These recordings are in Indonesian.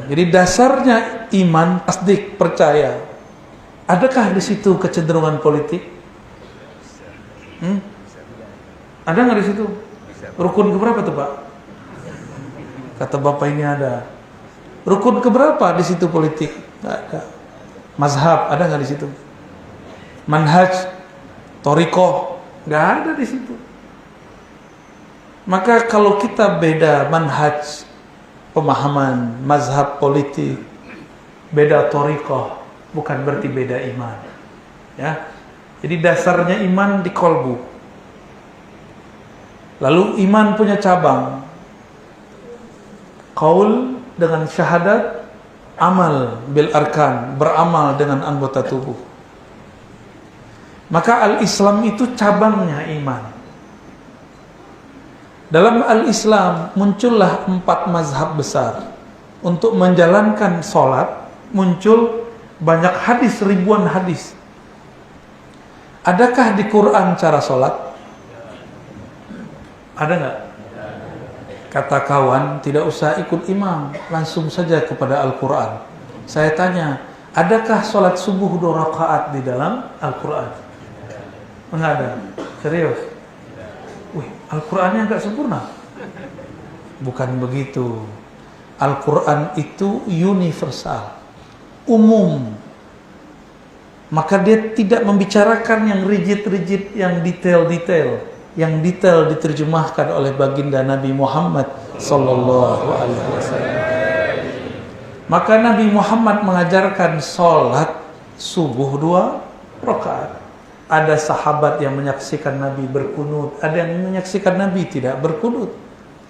Jadi dasarnya iman, tasdik, percaya. Adakah di situ kecenderungan politik? Ada nggak di situ? Rukun keberapa tuh Pak? Kata Bapak ini ada. Rukun keberapa di situ politik? Nggak ada. Mazhab ada nggak di situ? Manhaj, torikoh, nggak ada di situ. Maka kalau kita beda manhaj, pemahaman, mazhab politik, beda torikoh, bukan berarti beda iman. Ya, jadi dasarnya iman di kolbu. Lalu iman punya cabang, qaul dengan syahadat, amal bil arkan, beramal dengan anggota tubuh. Maka al-Islam itu cabangnya iman. Dalam al-Islam muncullah 4 mazhab besar. Untuk menjalankan sholat muncul banyak hadis, ribuan hadis. Adakah di Quran cara sholat? Ada nggak? Kata kawan, tidak usah ikut imam, langsung saja kepada Al-Quran. Saya tanya, adakah sholat subuh 2 rakaat di dalam Al-Quran? Enggak ada. Serius? Wih, Al-Qurannya nggak sempurna? Bukan begitu. Al-Quran itu universal, umum. Maka dia tidak membicarakan yang rigid-rigid, yang detail-detail. Yang detail diterjemahkan oleh baginda Nabi Muhammad sallallahu alaihi wasallam. Maka Nabi Muhammad mengajarkan sholat subuh 2 rakaat. Ada sahabat yang menyaksikan Nabi berkunut, ada yang menyaksikan Nabi tidak berkunut.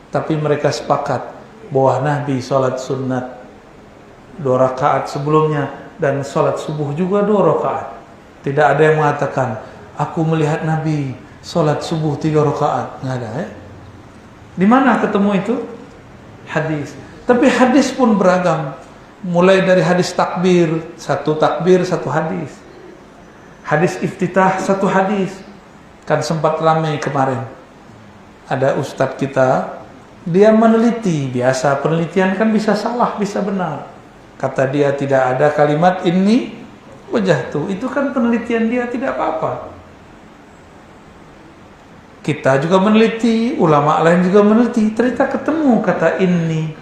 Tapi mereka sepakat bahwa Nabi sholat sunat 2 rakaat sebelumnya dan sholat subuh juga 2 rakaat. Tidak ada yang mengatakan, aku melihat Nabi sholat subuh 3 rakaat. Nggak ada ya? Di mana ketemu itu? Hadis. Tapi hadis pun beragam. Mulai dari hadis takbir, 1 takbir 1 hadis. Hadis iftitah 1 hadis. Kan sempat ramai kemarin. Ada ustadz kita, dia meneliti. Biasa penelitian kan bisa salah, bisa benar. Kata dia tidak ada kalimat ini wajah tuh. Itu kan penelitian dia, tidak apa-apa. Kita juga meneliti, ulama lain juga meneliti, ternyata ketemu kata ini.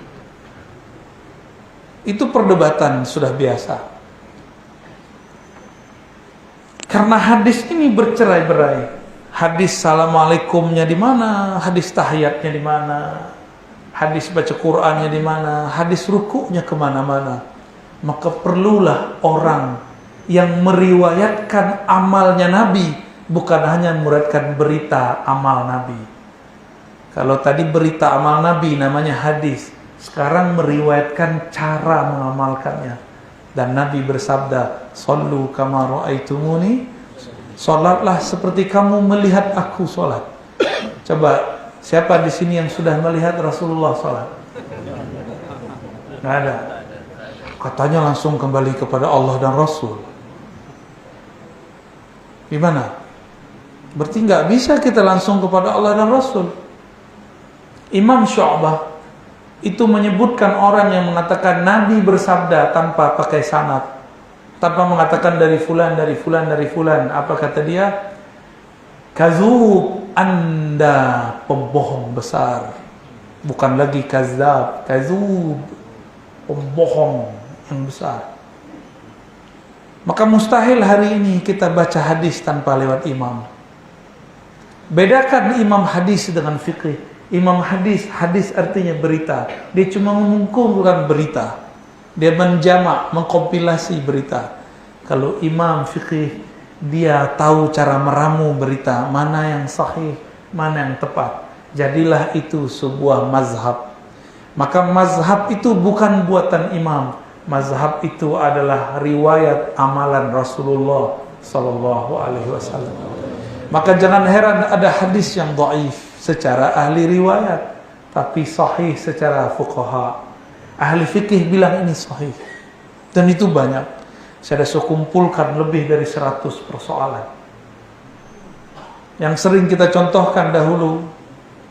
Itu perdebatan sudah biasa. Karena hadis ini bercerai-berai. Hadis assalamualaikumnya di mana, hadis tahiyatnya di mana, hadis baca Qur'annya di mana, hadis rukuknya kemana-mana. Maka perlulah orang yang meriwayatkan amalnya Nabi, bukan hanya memuratkan berita amal Nabi. Kalau tadi berita amal Nabi namanya hadis, sekarang meriwayatkan cara mengamalkannya. Dan Nabi bersabda, "Shallu kama ra'aitumuni", salatlah seperti kamu melihat aku salat. Coba, siapa di sini yang sudah melihat Rasulullah salat? Nggak ada. Katanya langsung kembali kepada Allah dan Rasul. Gimana? Berarti nggak bisa kita langsung kepada Allah dan Rasul. Imam Syu'bah itu menyebutkan orang yang mengatakan Nabi bersabda tanpa pakai sanad, tanpa mengatakan dari fulan, dari fulan, dari fulan. Apa kata dia? Kazub, Anda pembohong besar. Bukan lagi kazab, kazub, pembohong yang besar. Maka mustahil hari ini kita baca hadis tanpa lewat imam. Bedakan imam hadis dengan fikih. Imam hadis, hadis artinya berita. Dia cuma mengumpulkan berita. Dia menjamak, mengkompilasi berita. Kalau imam fikih, dia tahu cara meramu berita, mana yang sahih, mana yang tepat. Jadilah itu sebuah mazhab. Maka mazhab itu bukan buatan imam. Mazhab itu adalah riwayat amalan Rasulullah sallallahu alaihi wasallam. Maka jangan heran ada hadis yang dhaif secara ahli riwayat, tapi sahih secara fuqaha. Ahli fikih bilang ini sahih. Dan itu banyak. Saya sudah kumpulkan lebih dari 100 persoalan. Yang sering kita contohkan dahulu,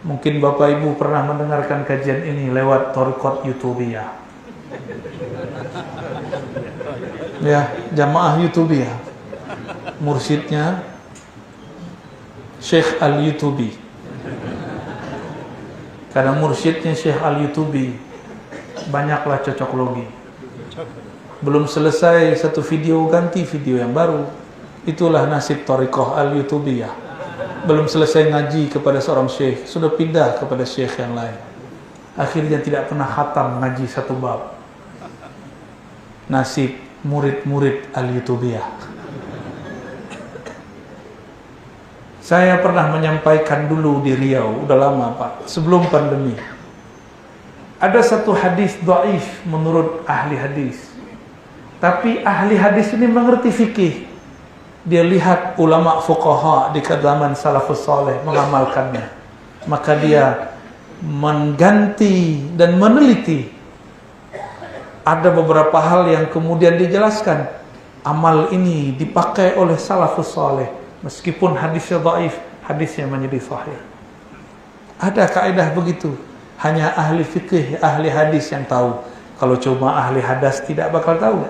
mungkin Bapak Ibu pernah mendengarkan kajian ini lewat Thariqat YouTubiyah. Ya, jamaah YouTube ya. Mursyidnya Syekh Al-Yutubi. Karena mursyidnya Syekh Al-Yutubi banyaklah cocok logi. Belum selesai satu video ganti video yang baru. Itulah nasib Thariqah Al-Yutubiyah. Belum selesai ngaji kepada seorang syekh, sudah pindah kepada syekh yang lain. Akhirnya tidak pernah khatam ngaji satu bab. Nasib murid-murid Al-Yutubiyah. Saya pernah menyampaikan dulu di Riau, udah lama Pak, sebelum pandemi. Ada satu hadis dhaif menurut ahli hadis. Tapi ahli hadis ini mengerti fikih. Dia lihat ulama fuqaha di zaman salafus saleh mengamalkannya. Maka dia mengganti dan meneliti. Ada beberapa hal yang kemudian dijelaskan. Amal ini dipakai oleh salafus saleh. Meskipun hadisnya dhaif, hadisnya menjadi sahih. Ada kaidah begitu. Hanya ahli fikih, ahli hadis yang tahu. Kalau cuma ahli hadas tidak bakal tahu.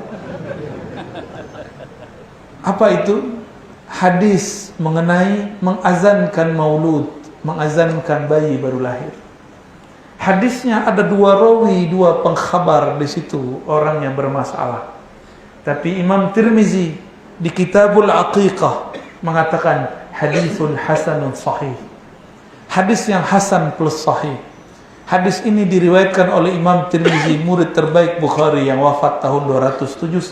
Apa itu? Hadis mengenai mengazankan maulud, mengazankan bayi baru lahir. Hadisnya ada dua rawi, dua pengkhabar di situ, orang yang bermasalah. Tapi Imam Tirmizi di Kitabul Aqiqah mengatakan hadisun hasanun sahih. Hadis yang hasan plus sahih. Hadis ini diriwayatkan oleh Imam Tirmizi, murid terbaik Bukhari yang wafat tahun 279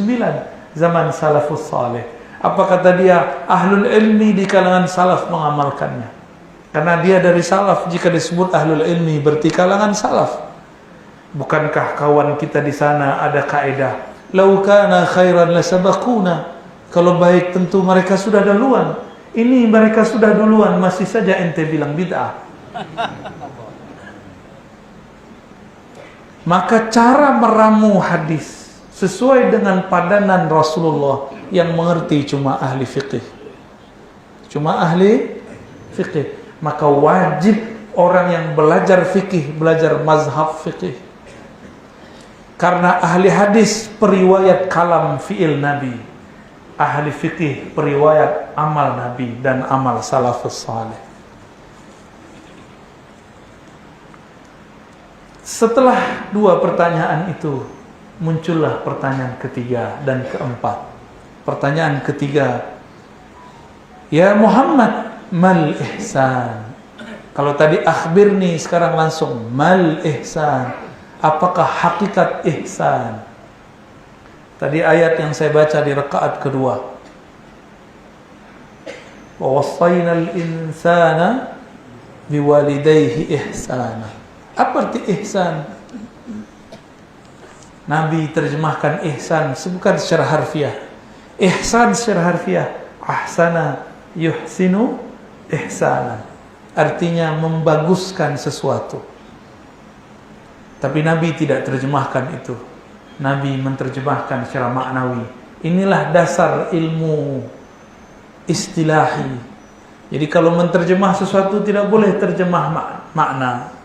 zaman salafus saleh. Apa kata dia? Ahlul ilmi di kalangan salaf mengamalkannya. Karena dia dari salaf, jika disebut ahlul ilmi berarti kalangan salaf. Bukankah kawan kita di sana ada kaidah? Lau kana khairan lasabaquna. Kalau baik tentu mereka sudah duluan. Ini mereka sudah duluan, masih saja ente bilang bid'ah. Maka cara meramu hadis sesuai dengan padanan Rasulullah yang mengerti cuma ahli fiqih. Cuma ahli fiqih. Maka wajib orang yang belajar fikih, belajar mazhab fikih. Karena ahli hadis periwayat kalam fi'il Nabi. Ahli fikih periwayat amal Nabi dan amal salafus saleh. Setelah dua pertanyaan itu, muncullah pertanyaan ketiga dan keempat. Pertanyaan ketiga, ya Muhammad, mal ihsan. Kalau tadi akhbirni, sekarang langsung mal ihsan. Apakah hakikat ihsan? Tadi ayat yang saya baca di rakaat kedua. Wa wassaynal insana biwalidayhi ihsana. Apa arti ihsan? Nabi terjemahkan ihsan bukan secara harfiah. Ihsan secara harfiah, ahsana yuhsinu ihsana. Artinya membaguskan sesuatu. Tapi Nabi tidak terjemahkan itu. Nabi menerjemahkan secara maknawi. Inilah dasar ilmu istilahi. Jadi kalau menerjemah sesuatu tidak boleh terjemah makna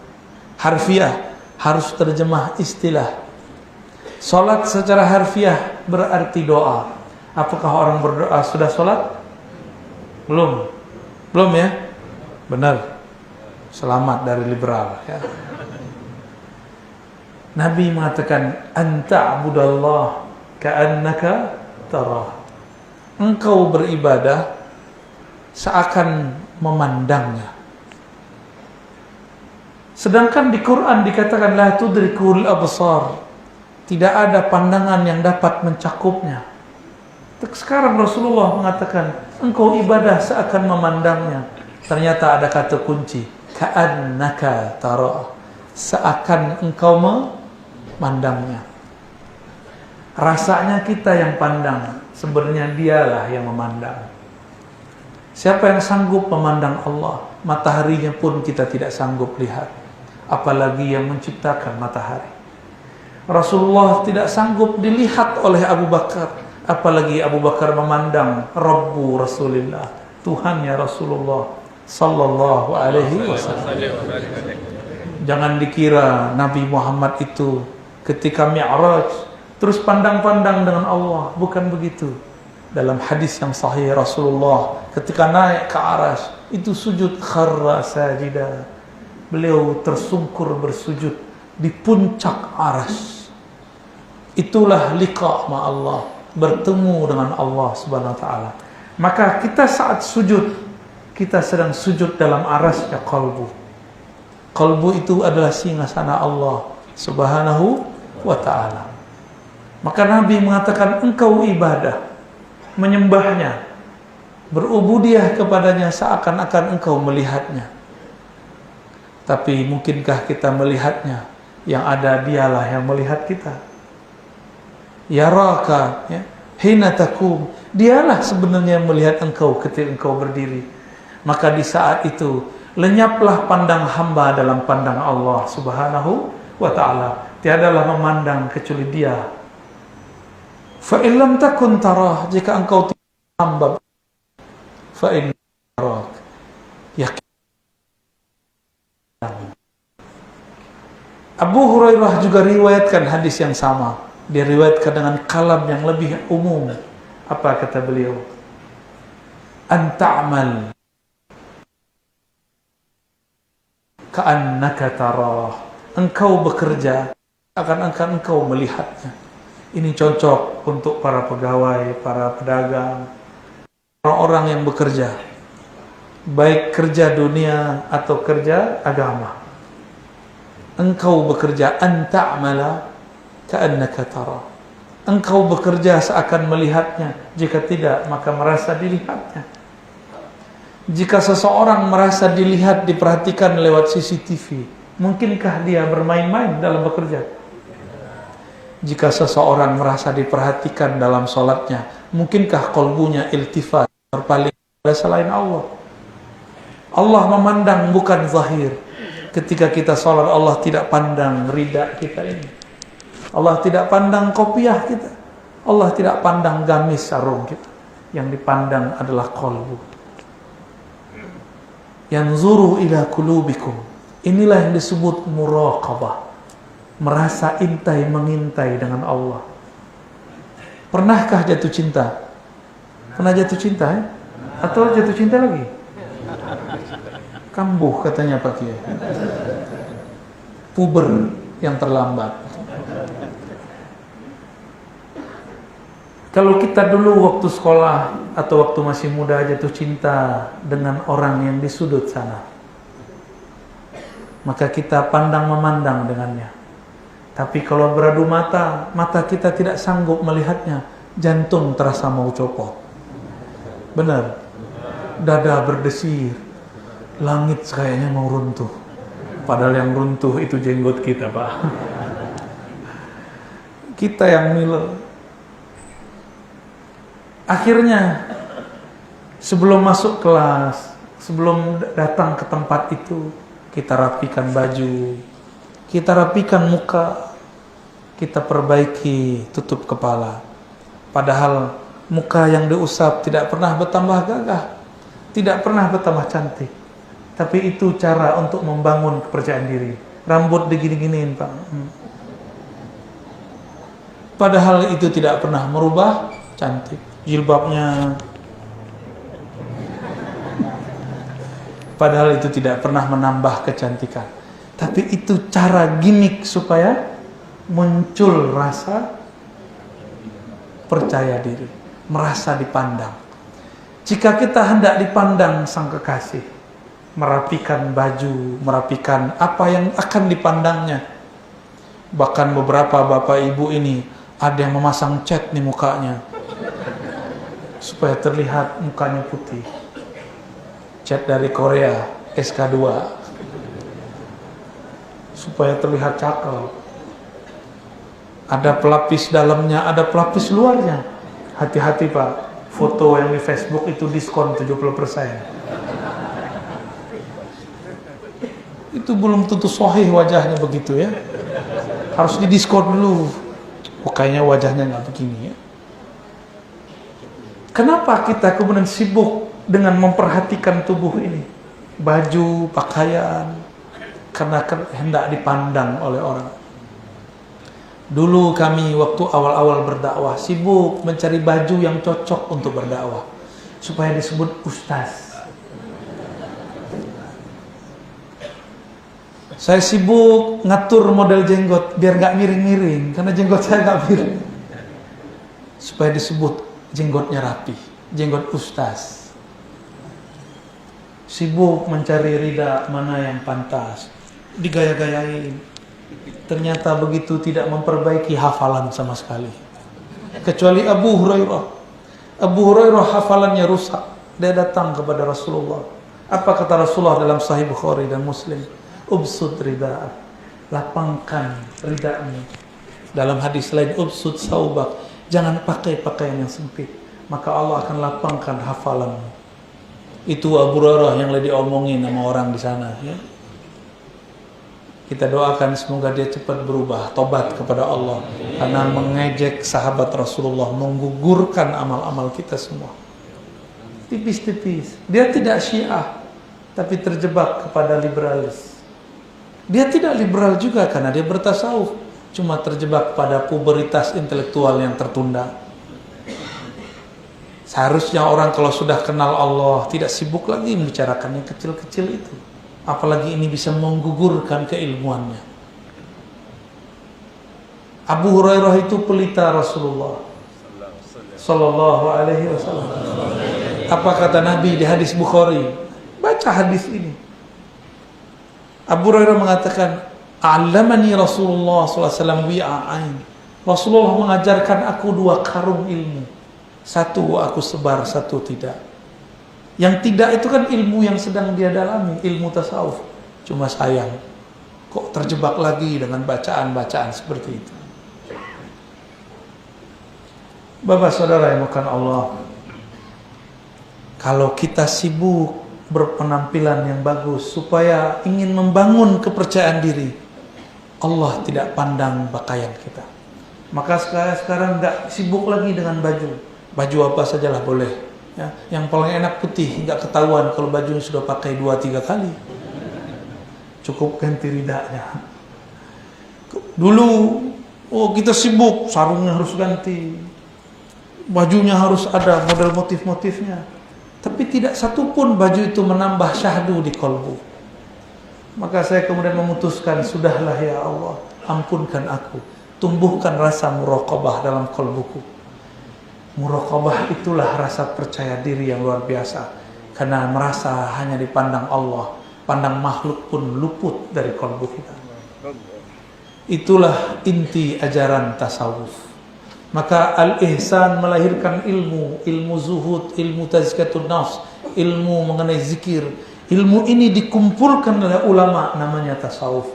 harfiah, harus terjemah istilah. Salat secara harfiah berarti doa. Apakah orang berdoa sudah salat? Belum. Belum ya? Benar. Selamat dari liberal ya. Nabi mengatakan anta'budallah ka'annaka tarah. Engkau beribadah seakan memandangnya. Sedangkan di Quran dikatakan la tudrikul absar. Tidak ada pandangan yang dapat mencakupnya. Sekarang Rasulullah mengatakan engkau ibadah seakan memandangnya. Ternyata ada kata kunci, ka'annaka tara. Seakan engkau memandangnya. Rasanya kita yang pandang, sebenarnya dialah yang memandang. Siapa yang sanggup memandang Allah? Mataharinya pun kita tidak sanggup lihat, apalagi yang menciptakan matahari. Rasulullah tidak sanggup dilihat oleh Abu Bakar, apalagi Abu Bakar memandang Rabbu Rasulullah, Tuhannya Rasulullah sallallahu alaihi wasallam. Jangan dikira Nabi Muhammad itu ketika Mi'raj terus pandang-pandang dengan Allah. Bukan begitu. Dalam hadis yang sahih Rasulullah ketika naik ke aras itu sujud kharra sajida. Beliau tersungkur bersujud di puncak aras. Itulah liqa ma Allah, bertemu dengan Allah Subhanahu wa taala. Maka kita saat sujud, kita sedang sujud dalam arasnya qalbu. Qalbu itu adalah singgasana Allah Subhanahu wa taala. Maka Nabi mengatakan engkau ibadah, menyembahnya, berubudiyah kepadanya seakan-akan engkau melihatnya. Tapi mungkinkah kita melihatnya? Yang ada dialah yang melihat kita. Yaraka, ya, hina takum, dialah sebenarnya melihat engkau ketika engkau berdiri. Maka di saat itu lenyaplah pandang hamba dalam pandang Allah Subhanahu wa ta'ala. Tiadalah memandang kecuali dia. Fa in lam takun tarah, jika engkau tidak hamba, fa in tarak, yakin. Abu Hurairah juga riwayatkan hadis yang sama. Dia riwayatkan dengan kalam yang lebih umum. Apa kata beliau? Anta'mal ka'annaka tarah. Engkau bekerja akan engkau melihatnya. Ini cocok untuk para pegawai, para pedagang, orang-orang yang bekerja, baik kerja dunia atau kerja agama. Engkau bekerja anta'mala ka'annaka tara. Engkau bekerja seakan melihatnya. Jika tidak, maka merasa dilihatnya. Jika seseorang merasa dilihat, diperhatikan lewat CCTV, mungkinkah dia bermain-main dalam bekerja? Jika seseorang merasa diperhatikan dalam sholatnya, mungkinkah kolbunya iltifat, berpaling pada selain Allah? Allah memandang bukan zahir. Ketika kita sholat, Allah tidak pandang rida kita ini. Allah tidak pandang kopiah kita. Allah tidak pandang gamis sarung kita. Yang dipandang adalah qalbu. Yanzuru ila qulubikum. Inilah yang disebut muraqabah. Merasa intai mengintai dengan Allah. Pernahkah jatuh cinta? Pernah jatuh cinta? Atau jatuh cinta lagi? Kambuh katanya Pak Kiai. Puber yang terlambat. Kalau kita dulu waktu sekolah atau waktu masih muda jatuh cinta dengan orang yang di sudut sana, maka kita pandang memandang dengannya. Tapi kalau beradu mata, mata kita tidak sanggup melihatnya, jantung terasa mau copot. Benar? Dada berdesir, langit kayaknya mau runtuh. Padahal yang runtuh itu jenggot kita, Pak. Kita yang miler. Akhirnya sebelum masuk kelas, sebelum datang ke tempat itu, kita rapikan baju, kita rapikan muka, kita perbaiki tutup kepala. Padahal muka yang diusap tidak pernah bertambah gagah, tidak pernah bertambah cantik. Tapi itu cara untuk membangun kepercayaan diri. Rambut digini-giniin, Pak. Padahal itu tidak pernah merubah cantik. Jilbabnya, padahal itu tidak pernah menambah kecantikan. Tapi itu cara gimmick supaya muncul rasa percaya diri, merasa dipandang. Jika kita hendak dipandang sang kekasih, merapikan baju, merapikan apa yang akan dipandangnya. Bahkan beberapa bapak ibu ini ada yang memasang cat di mukanya supaya terlihat mukanya putih. Cat dari Korea, SK2, supaya terlihat cakep. Ada pelapis dalamnya, ada pelapis luarnya. Hati-hati Pak, foto yang di Facebook itu diskon 70%. Itu belum tentu sahih wajahnya begitu ya. Harus didiskon dulu. Oh, kayaknya wajahnya nggak begini ya. Kenapa kita kemudian sibuk dengan memperhatikan tubuh ini? Baju, pakaian, karena hendak dipandang oleh orang. Dulu kami waktu awal-awal berdakwah sibuk mencari baju yang cocok untuk berdakwah supaya disebut ustaz. Saya sibuk ngatur model jenggot biar nggak miring-miring karena jenggot saya nggak miring, supaya disebut jenggotnya rapi, jenggot ustaz. Sibuk mencari rida mana yang pantas, digaya-gayain. Ternyata begitu tidak memperbaiki hafalan sama sekali. Kecuali Abu Hurairah. Abu Hurairah hafalannya rusak. Dia datang kepada Rasulullah. Apa kata Rasulullah dalam Sahih Bukhari dan Muslim? Ubsud rida'ah, lapangkan rida'mu. Dalam hadis lain, ubsud saubak, jangan pakai pakaian yang sempit, maka Allah akan lapangkan hafalanmu. Itu Abu Hurairah yang lagi diomongin sama orang di sana, ya. Kita doakan semoga dia cepat berubah, tobat kepada Allah, karena mengejek sahabat Rasulullah, menggugurkan amal-amal kita semua. Tipis-tipis. Dia tidak Syiah, tapi terjebak kepada liberalis. Dia tidak liberal juga karena dia bertasawuf, cuma terjebak pada puberitas intelektual yang tertunda. Seharusnya orang kalau sudah kenal Allah tidak sibuk lagi membicarakan yang kecil-kecil itu. Apalagi ini bisa menggugurkan keilmuannya. Abu Hurairah itu pelita Rasulullah Sallallahu Alaihi Wasallam. Apa kata Nabi di hadis Bukhari? Baca hadis ini. Abu Hurairah mengatakan, "Allamani Rasulullah sallallahu alaihi wasallam wi'a'ain." Rasulullah mengajarkan aku 2 karung ilmu. Satu aku sebar, satu tidak. Yang tidak itu kan ilmu yang sedang dia dalami, ilmu tasawuf. Cuma sayang, kok terjebak lagi dengan bacaan-bacaan seperti itu. Bapak saudara yang bukan Allah, kalau kita sibuk berpenampilan yang bagus supaya ingin membangun kepercayaan diri, Allah tidak pandang pakaian kita. Maka sekarang nggak sibuk lagi dengan baju apa sajalah boleh. Ya, yang paling enak putih, nggak ketahuan kalau bajunya sudah pakai 2-3 kali. Cukup ganti ridanya. Dulu, kita sibuk, sarungnya harus ganti, bajunya harus ada model motif-motifnya. Tapi tidak satupun baju itu menambah syahdu di kolbu. Maka saya kemudian memutuskan, sudahlah ya Allah, ampunkan aku, tumbuhkan rasa muraqabah dalam kolbuku. Muraqabah itulah rasa percaya diri yang luar biasa, karena merasa hanya dipandang Allah, pandang makhluk pun luput dari kolbu kita. Itulah inti ajaran tasawuf. Maka al-ihsan melahirkan ilmu zuhud, ilmu tazkiyatun nafs, ilmu mengenai zikir. Ilmu ini dikumpulkan oleh ulama, namanya tasawuf.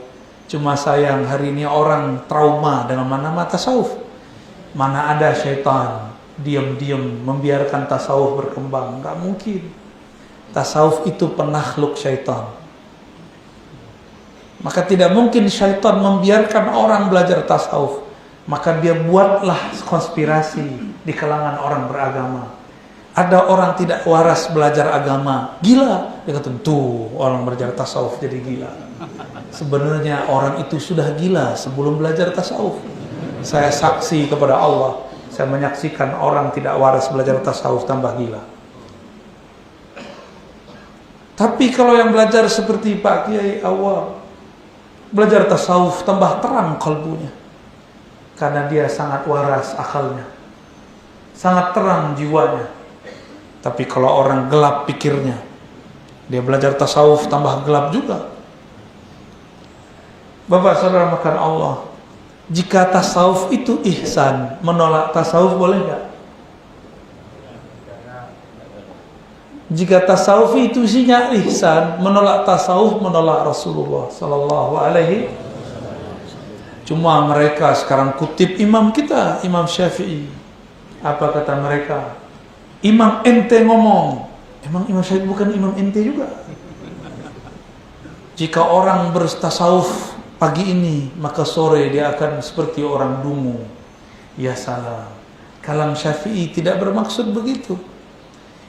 Cuma sayang hari ini orang trauma dengan nama tasawuf. Mana ada syaitan diam-diam membiarkan tasawuf berkembang, nggak mungkin. Tasawuf itu penakhluk syaitan. Maka tidak mungkin syaitan membiarkan orang belajar tasawuf. Maka dia buatlah konspirasi di kalangan orang beragama. Ada orang tidak waras belajar agama, gila. Dia kata, tuh orang belajar tasawuf jadi gila. Sebenarnya orang itu sudah gila sebelum belajar tasawuf. Saya saksi kepada Allah, saya menyaksikan orang tidak waras belajar tasawuf tambah gila. Tapi kalau yang belajar seperti Pak Kiai awal, belajar tasawuf tambah terang kalbunya. Karena dia sangat waras akalnya, sangat terang jiwanya. Tapi kalau orang gelap pikirnya, dia belajar tasawuf tambah gelap juga. Bapak saudara makan Allah, jika tasawuf itu ihsan, menolak tasawuf boleh nggak? Jika tasawuf itu isinya ihsan, menolak tasawuf, menolak Rasulullah Sallallahu Alaihi. Cuma mereka sekarang kutip imam kita, Imam Syafi'i. Apa kata mereka? Imam ente ngomong. Emang Imam Syafi'i bukan imam ente juga? Jika orang bertasawuf pagi ini, maka sore dia akan seperti orang dungu. Ya salam. Kalam Syafi'i tidak bermaksud begitu.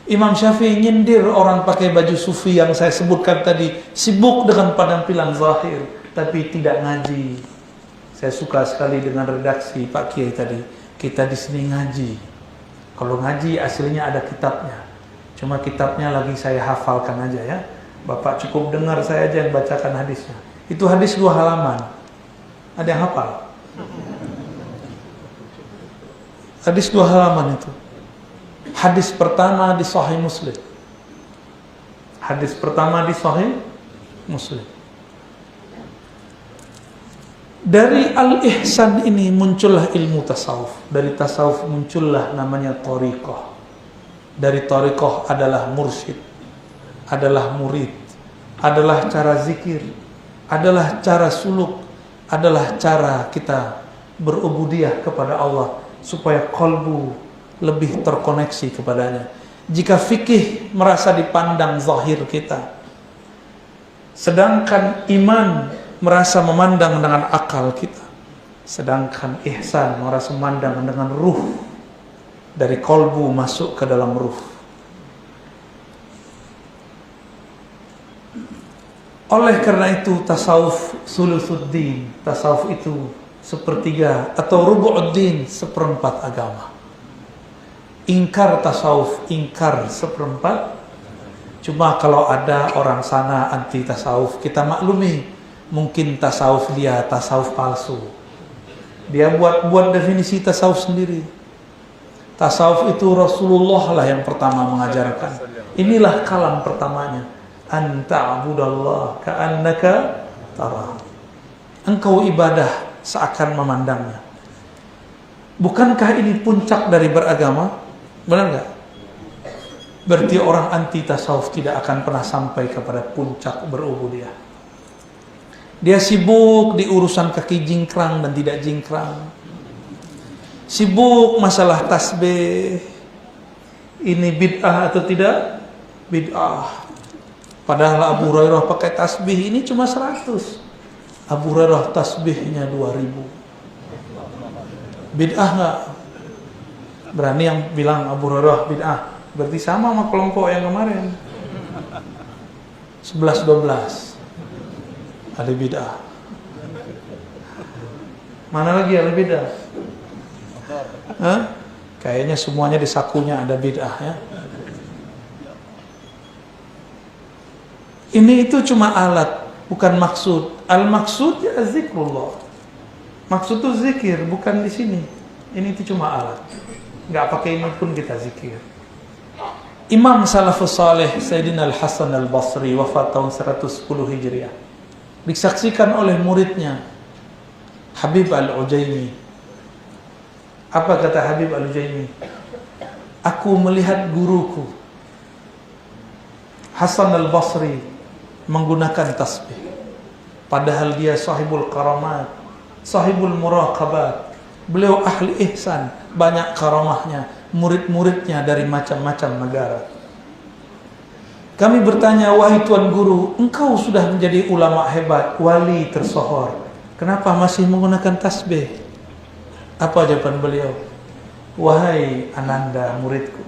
Imam Syafi'i nyindir orang pakai baju sufi yang saya sebutkan tadi, sibuk dengan penampilan zahir, tapi tidak ngaji. Saya suka sekali dengan redaksi Pak Kiai tadi. Kita di sini ngaji. Kalau ngaji aslinya ada kitabnya. Cuma kitabnya lagi saya hafalkan aja ya. Bapak cukup dengar saya aja yang bacakan hadisnya. Itu hadis 2 halaman. Ada yang hafal? Hadis 2 halaman itu. Hadis pertama di Sahih Muslim. Hadis pertama di Sahih Muslim. Dari al-ihsan ini muncullah ilmu tasawuf. Dari tasawuf muncullah namanya thariqah. Dari thariqah adalah mursyid, adalah murid, adalah cara zikir, adalah cara suluk, adalah cara kita berubudiyah kepada Allah supaya qalbu lebih terkoneksi kepadanya. Jika fikih merasa dipandang zahir kita, sedangkan iman merasa memandang dengan akal kita, sedangkan ihsan merasa memandang dengan ruh, dari kolbu masuk ke dalam ruh. Oleh karena itu tasawuf sulusuddin, tasawuf itu sepertiga atau rubu'uddin, seperempat agama. Ingkar tasawuf, ingkar seperempat. Cuma kalau ada orang sana anti tasawuf, kita maklumi. Mungkin tasawuf dia tasawuf palsu. Dia buat definisi tasawuf sendiri. Tasawuf itu Rasulullah lah yang pertama mengajarkan. Inilah kalam pertamanya. Anta'budallah ka'annaka tarah. Engkau ibadah seakan memandangnya. Bukankah ini puncak dari beragama? Benar nggak? Berarti orang anti tasawuf tidak akan pernah sampai kepada puncak berubudiyah. Dia sibuk di urusan kaki jingkrang dan tidak jingkrang. Sibuk masalah tasbih. Ini bid'ah atau tidak? Bid'ah. Padahal Abu Hurairah pakai tasbih ini cuma 100. Abu Hurairah tasbihnya 2000. Bid'ah nggak? Berani yang bilang Abu Hurairah bid'ah. Berarti sama kelompok yang kemarin. 11-12. Ada bid'ah. Mana lagi ada bid'ah? Hah? Kayaknya semuanya di sakunya ada bid'ah ya. Ini itu cuma alat, bukan maksud. Al-maksud ya zikrullah. Maksud itu zikir, bukan di sini. Ini itu cuma alat. Nggak pakai ini pun kita zikir. Imam Salafus Saleh Sayyidina Al-Hasan Al-Basri wafat tahun 110 Hijriah. Disaksikan oleh muridnya Habib Al-Ujaimi. Apa kata Habib Al-Ujaimi? Aku melihat guruku Hasan Al-Basri menggunakan tasbih, padahal dia sahibul karamat, sahibul muraqabat. Beliau ahli ihsan, banyak karamahnya, murid-muridnya dari macam-macam negara. Kami bertanya, wahai Tuan Guru, engkau sudah menjadi ulama hebat, wali tersohor, kenapa masih menggunakan tasbih? Apa jawaban beliau? Wahai Ananda muridku,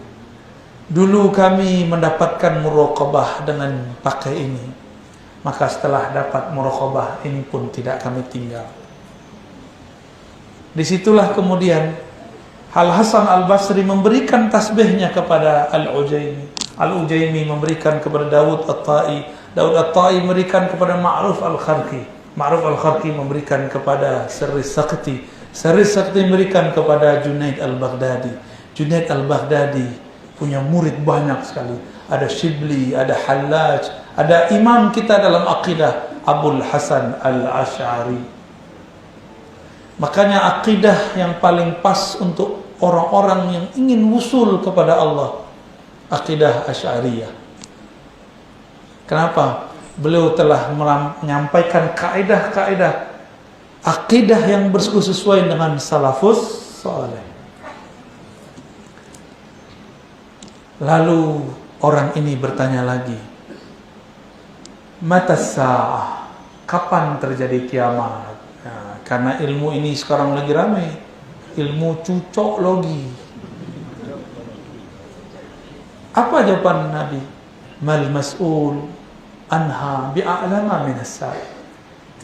dulu kami mendapatkan muraqabah dengan pakai ini, maka setelah dapat muraqabah ini pun tidak kami tinggal. Disitulah kemudian Al-Hasan Al-Basri memberikan tasbihnya kepada Al-Ujaimi. Al-Ujaimi memberikan kepada Dawud At-Tai. Dawud At-Tai memberikan kepada Ma'ruf Al-Kharqi. Ma'ruf Al-Kharqi memberikan kepada Sirri Sakti. Sirri Sakti memberikan kepada Junaid Al-Baghdadi. Junaid Al-Baghdadi punya murid banyak sekali. Ada Shibli, ada Hallaj, ada imam kita dalam akidah Abul Hasan Al-Asy'ari. Makanya akidah yang paling pas untuk orang-orang yang ingin wusul kepada Allah, akidah Asy'ariyah. Kenapa? Beliau telah menyampaikan kaidah-kaidah akidah yang sesuai dengan salafus saleh. Lalu orang ini bertanya lagi, mata sa'ah, kapan terjadi kiamat? Nah, karena ilmu ini sekarang lagi ramai, ilmu cucoklogi. Apa jawaban Nabi? Mal mas'ul anha bi'a'lama minas sa'i.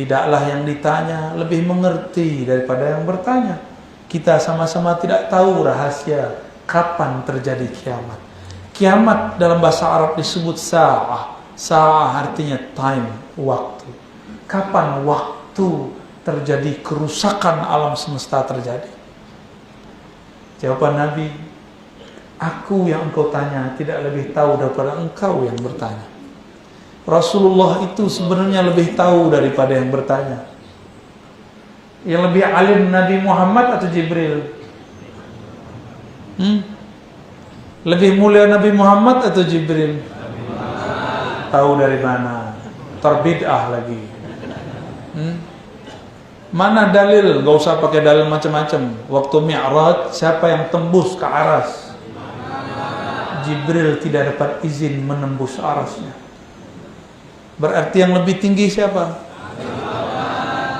Tidaklah yang ditanya lebih mengerti daripada yang bertanya. Kita sama-sama tidak tahu rahasia kapan terjadi kiamat. Kiamat dalam bahasa Arab disebut sa'ah. Sa'ah artinya time, waktu. Kapan waktu terjadi kerusakan alam semesta terjadi? Jawaban Nabi, aku yang engkau tanya tidak lebih tahu daripada engkau yang bertanya. Rasulullah itu sebenarnya lebih tahu daripada yang bertanya. Yang lebih alim Nabi Muhammad atau Jibril? Lebih mulia Nabi Muhammad atau Jibril? Tahu dari mana? Terbid'ah lagi. Mana dalil? Gak usah pakai dalil macam-macam. Waktu Mi'raj, siapa yang tembus ke aras? Jibril tidak dapat izin menembus arasnya. Berarti yang lebih tinggi siapa?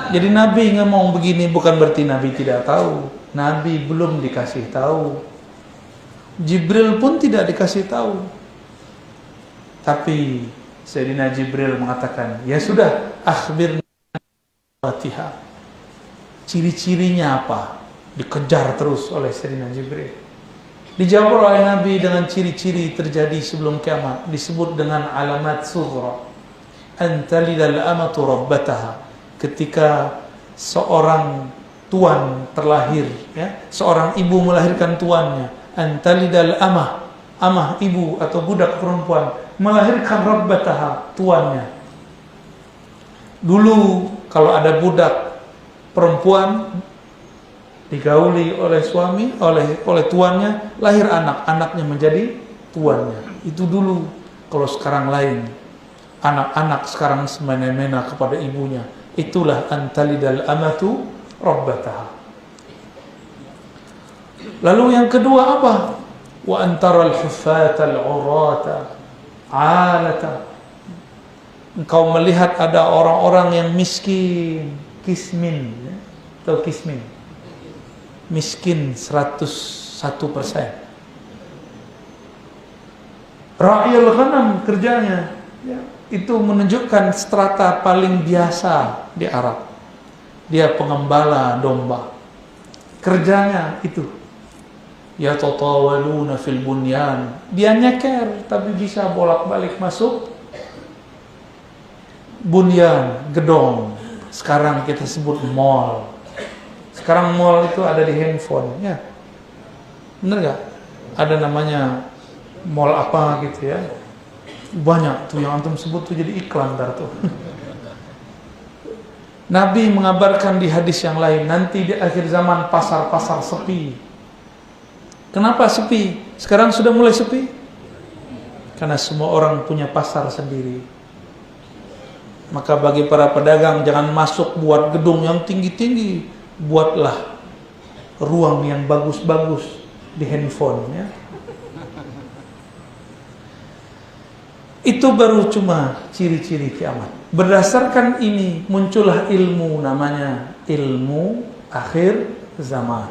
Jadi Nabi ngomong begini bukan berarti Nabi tidak tahu. Nabi belum dikasih tahu. Jibril pun tidak dikasih tahu. Tapi Sayyidina Jibril mengatakan, ya sudah, akhbirna Fatihah. Ciri-cirinya apa? Dikejar terus oleh Sayyidina Jibril. Dijawab oleh Nabi dengan ciri-ciri terjadi sebelum kiamat. Disebut dengan alamat sughra. Antalidal amatu rabbataha. Ketika seorang tuan terlahir, ya, seorang ibu melahirkan tuannya, antalidal amah ibu atau budak perempuan melahirkan rabbataha, tuannya. Dulu kalau ada budak perempuan digauli oleh suami, oleh tuannya, lahir anaknya menjadi tuannya. Itu dulu. Kalau sekarang lain, anak-anak sekarang semena-mena kepada ibunya. Itulah antalidal amatu rabbataha. Lalu yang kedua apa? Wa antaral huffata al-urata alata. Engkau melihat ada orang-orang yang miskin, kismin, atau kismin, miskin 101%. Ra'yul ghanam kerjanya, ya, itu menunjukkan strata paling biasa di Arab. Dia pengembala domba. Kerjanya itu. Ya tatawaluna fil bunyan. Dia nyeker tapi bisa bolak-balik masuk bunyan, gedong. Sekarang kita sebut mall. Sekarang mall itu ada di handphone, ya. Bener gak? Ada namanya mall apa gitu ya. Banyak tuh yang antum sebut tuh jadi iklan dar tuh. Nabi mengabarkan di hadis yang lain, nanti di akhir zaman pasar-pasar sepi. Kenapa sepi? Sekarang sudah mulai sepi? Karena semua orang punya pasar sendiri. Maka bagi para pedagang, jangan masuk buat gedung yang tinggi-tinggi. Buatlah ruang yang bagus-bagus di handphone, ya. Itu baru cuma ciri-ciri kiamat. Berdasarkan ini muncullah ilmu, namanya ilmu akhir zaman.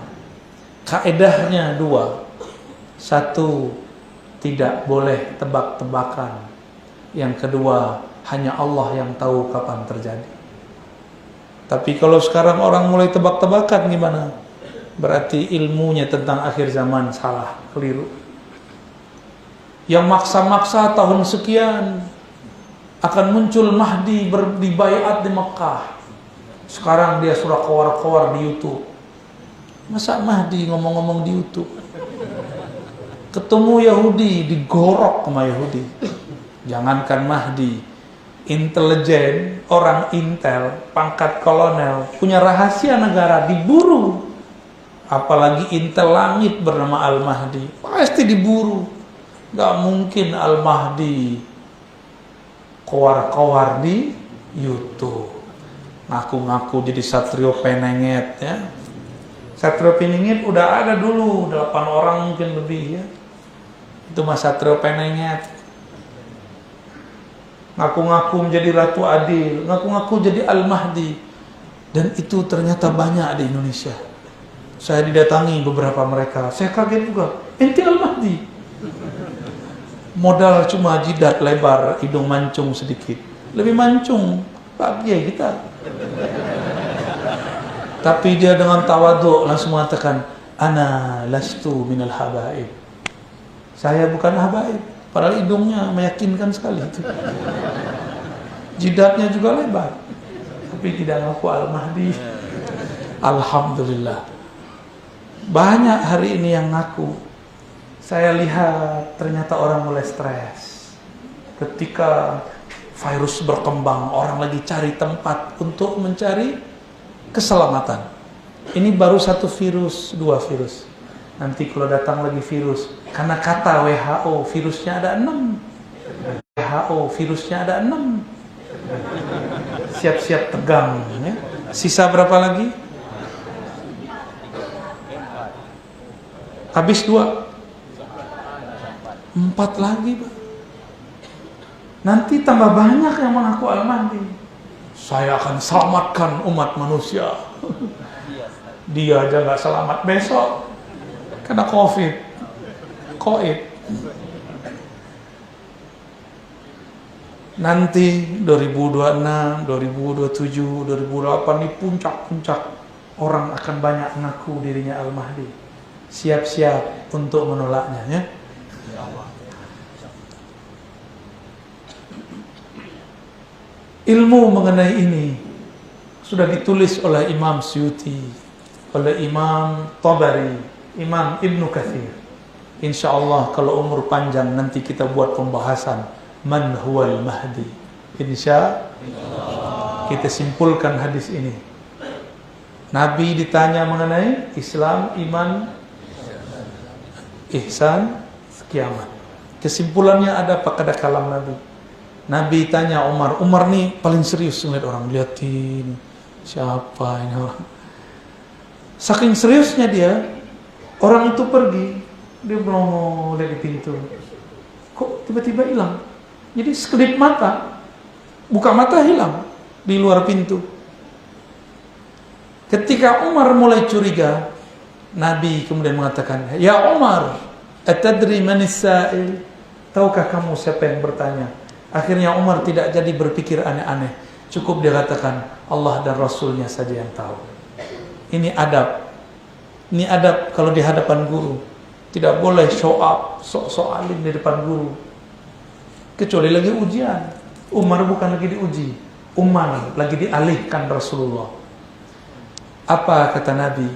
Kaedahnya dua. Satu, tidak boleh tebak-tebakan. Yang kedua, hanya Allah yang tahu kapan terjadi. Tapi kalau sekarang orang mulai tebak-tebakan gimana? Berarti ilmunya tentang akhir zaman salah, keliru. Yang maksa-maksa tahun sekian akan muncul Mahdi berdibaiat di Mekah. Sekarang dia sudah kowar-kowar di YouTube. Masa Mahdi ngomong-ngomong di YouTube? Ketemu Yahudi, digorok sama Yahudi. Jangankan Mahdi, intelijen, orang intel, pangkat kolonel, punya rahasia negara, diburu. Apalagi intel langit bernama Al-Mahdi, pasti diburu. Gak mungkin Al-Mahdi kowar-kowar di YouTube. Ngaku-ngaku jadi Satrio Penenget, ya. Satrio Penenget udah ada dulu, 8 orang mungkin lebih, ya. Itu mas Satrio Penenget. Ngaku-ngaku menjadi Ratu Adil, ngaku-ngaku jadi Al-Mahdi. Dan itu ternyata banyak di Indonesia. Saya didatangi beberapa mereka, saya kaget juga. Ente Al-Mahdi? Modal cuma jidat lebar, hidung mancung sedikit. Lebih mancung Pak Kiai kita. Tapi dia dengan tawadhu langsung mengatakan, ana lastu minal habaib. Saya bukan habaib. Padahal hidungnya meyakinkan sekali itu. Jidatnya juga lebar. Tapi tidak ngaku Al-Mahdi. Alhamdulillah. Banyak hari ini yang ngaku. Saya lihat ternyata orang mulai stres. Ketika virus berkembang, orang lagi cari tempat untuk mencari keselamatan. Ini baru satu virus, dua virus. Nanti kalau datang lagi virus, karena kata WHO virusnya ada 6. WHO virusnya ada 6. Siap-siap tegang ya. Sisa berapa lagi? Habis 2. 4 lagi, Pak. Nanti tambah banyak yang mengaku Al-Mahdi. Saya akan selamatkan umat manusia. Dia aja nggak selamat besok kena COVID. Nanti 2026, 2027, 2028 ini puncak-puncak orang akan banyak mengaku dirinya Al-Mahdi. Siap-siap untuk menolaknya ya. Ilmu mengenai ini sudah ditulis oleh Imam Suyuti, oleh Imam Tabari, Imam Ibnu Katsir. Insya Allah kalau umur panjang nanti kita buat pembahasan Man huwal Mahdi. Insya Allah kita simpulkan hadis ini. Nabi ditanya mengenai Islam, iman, ihsan, kiamat. Kesimpulannya ada pada kalam Nabi. Nabi tanya Umar nih paling serius ngeliat orang, liatin siapa ini orang. Saking seriusnya dia, orang itu pergi, dia melongo lihat di pintu. Kok tiba-tiba hilang? Jadi sekedip mata, buka mata hilang di luar pintu. Ketika Umar mulai curiga, Nabi kemudian mengatakan, ya Umar, atadri manis sa'il? Tahukah kamu siapa yang bertanya? Akhirnya Umar tidak jadi berpikir aneh-aneh. Cukup dia katakan, Allah dan Rasulnya saja yang tahu. Ini adab. Ini adab kalau di hadapan guru. Tidak boleh show up, sok-sok alim di depan guru. Kecuali lagi ujian. Umar bukan lagi diuji. Umar lagi dialihkan Rasulullah. Apa kata Nabi?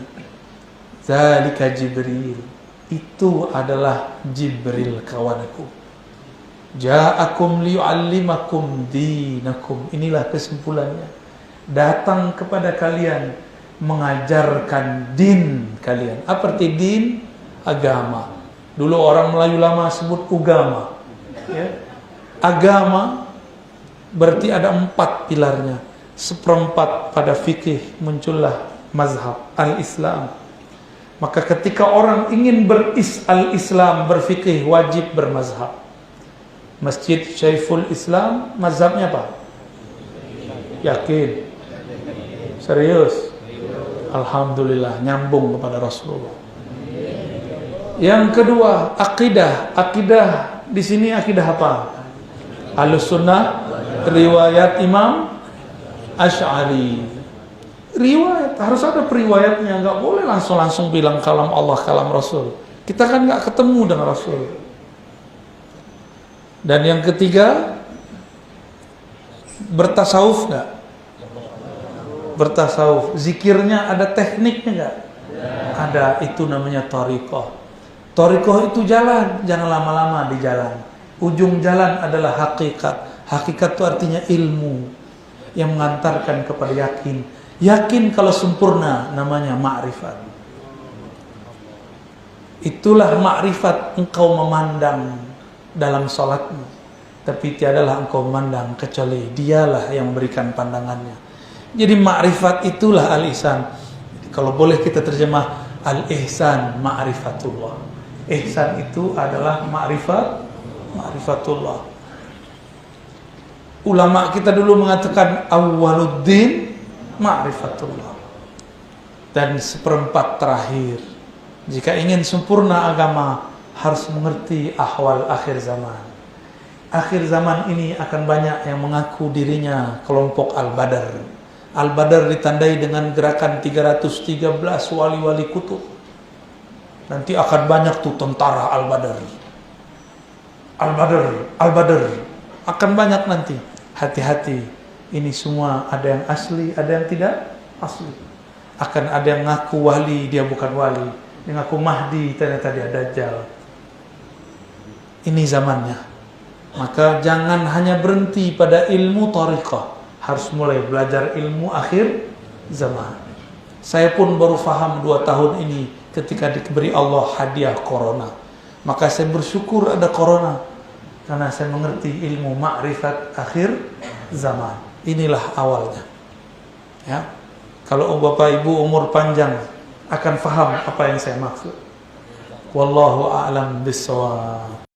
Zalika Jibril. Itu adalah Jibril kawanku. Ja'akum liyu'allimakum dinakum. Inilah kesimpulannya. Datang kepada kalian mengajarkan din kalian. Apa arti din? Agama. Dulu orang Melayu lama sebut ugama ya. Agama berarti ada 4 pilarnya. 1/4 pada fikih muncullah mazhab al-Islam. Maka ketika orang ingin al-Islam berfikih wajib bermazhab. Masjid Syaiful Islam mazhabnya apa? Yakin? Serius? Alhamdulillah nyambung kepada Rasulullah. Yang kedua, akidah. Akidah di sini akidah apa? Ahlussunnah, riwayat Imam Asy'ari. Riwayat harus ada periwayatnya, nggak boleh langsung bilang kalam Allah, kalam Rasul. Kita kan nggak ketemu dengan Rasul. Dan yang ketiga, bertasawuf nggak? Bertasawuf. Zikirnya ada tekniknya nggak? Ada. Itu namanya thariqah. Thariqah itu jalan, jangan lama-lama di jalan. Ujung jalan adalah hakikat. Hakikat itu artinya ilmu yang mengantarkan kepada yakin. Yakin kalau sempurna namanya ma'rifat. Itulah ma'rifat, engkau memandang dalam salatmu, tapi tiadalah engkau memandang kecuali dialah yang memberikan pandangannya. Jadi ma'rifat itulah al-ihsan. Kalau boleh kita terjemah, al-ihsan ma'rifatullah. Ihsan itu adalah ma'rifatullah. Ulama kita dulu mengatakan awwaluddin ma'rifatullah. Dan 1/4 terakhir, jika ingin sempurna agama, harus mengerti ahwal akhir zaman. Akhir zaman ini akan banyak yang mengaku dirinya kelompok Al-Badar. Al-Badr ditandai dengan gerakan 313 wali-wali kutub. Nanti akan banyak tuh tentara Al-Badr. Al-Badr, Al-Badr. Akan banyak nanti. Hati-hati. Ini semua ada yang asli, ada yang tidak asli. Akan ada yang ngaku wali, dia bukan wali. Dia ngaku Mahdi, ternyata dia Dajjal. Ini zamannya. Maka jangan hanya berhenti pada ilmu thariqah. Harus mulai belajar ilmu akhir zaman. Saya pun baru faham 2 tahun ini ketika diberi Allah hadiah corona. Maka saya bersyukur ada corona. Karena saya mengerti ilmu ma'rifat akhir zaman. Inilah awalnya. Ya. Kalau Bapak Ibu umur panjang akan faham apa yang saya maksud. Wallahu a'lam bishawab.